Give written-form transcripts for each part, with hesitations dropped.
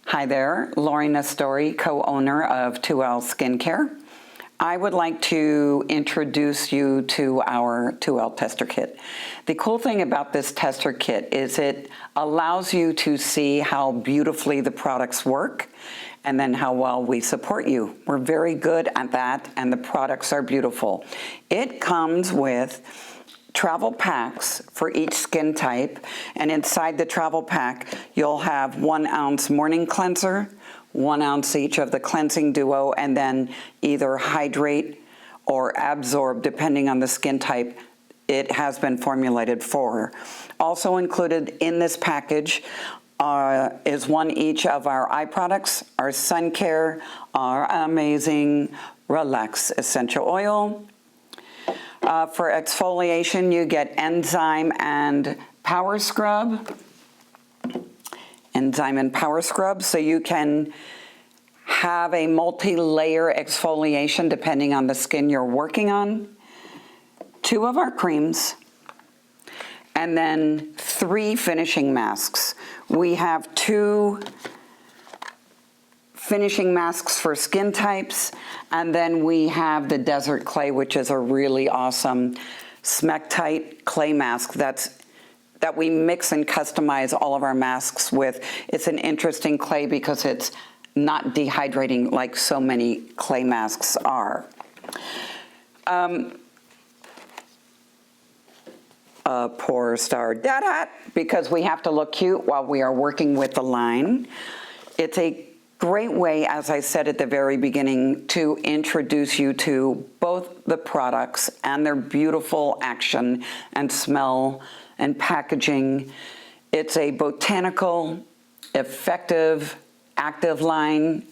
Hi there, Lori Nestori, co-owner of Tuel Skincare. I would like to introduce you to our Tuel Tester Kit. The cool thing about this tester kit is it allows you to see how beautifully the products work and then how well we support you. We're very good at that, and the products are beautiful. It comes with travel packs for each skin type, and inside the travel pack you'll have 1 ounce morning cleanser, 1 ounce each of the cleansing duo, and then either hydrate or absorb depending on the skin type it has been formulated for. Also included in this package is 1 each of our eye products, our sun care, our amazing Relax essential oil. For exfoliation, you get Enzyme and Power Scrub. Enzyme and Power Scrub, so you can have a multi-layer exfoliation depending on the skin you're working on. 2 of our creams, and then 3 finishing masks. We have 2 finishing masks for skin types, and then we have the Desert Clay, which is a really awesome smectite clay mask that we mix and customize all of our masks with. It's an interesting clay because it's not dehydrating like so many clay masks are. Poor star dada, because we have to look cute while we are working with the line. It's a great way, as I said at the very beginning, to introduce you to both the products and their beautiful action and smell and packaging. It's a botanical, effective, active line,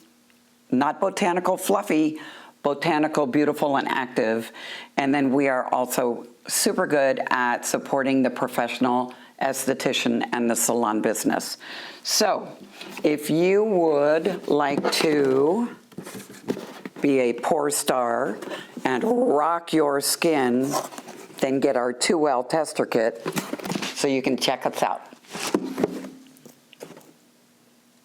not botanical fluffy, botanical, beautiful, and active. And then we are also super good at supporting the professional esthetician and the salon business. So if you would like to be a pore star and rock your skin, then get our Tuel Tester Kit so you can check us out.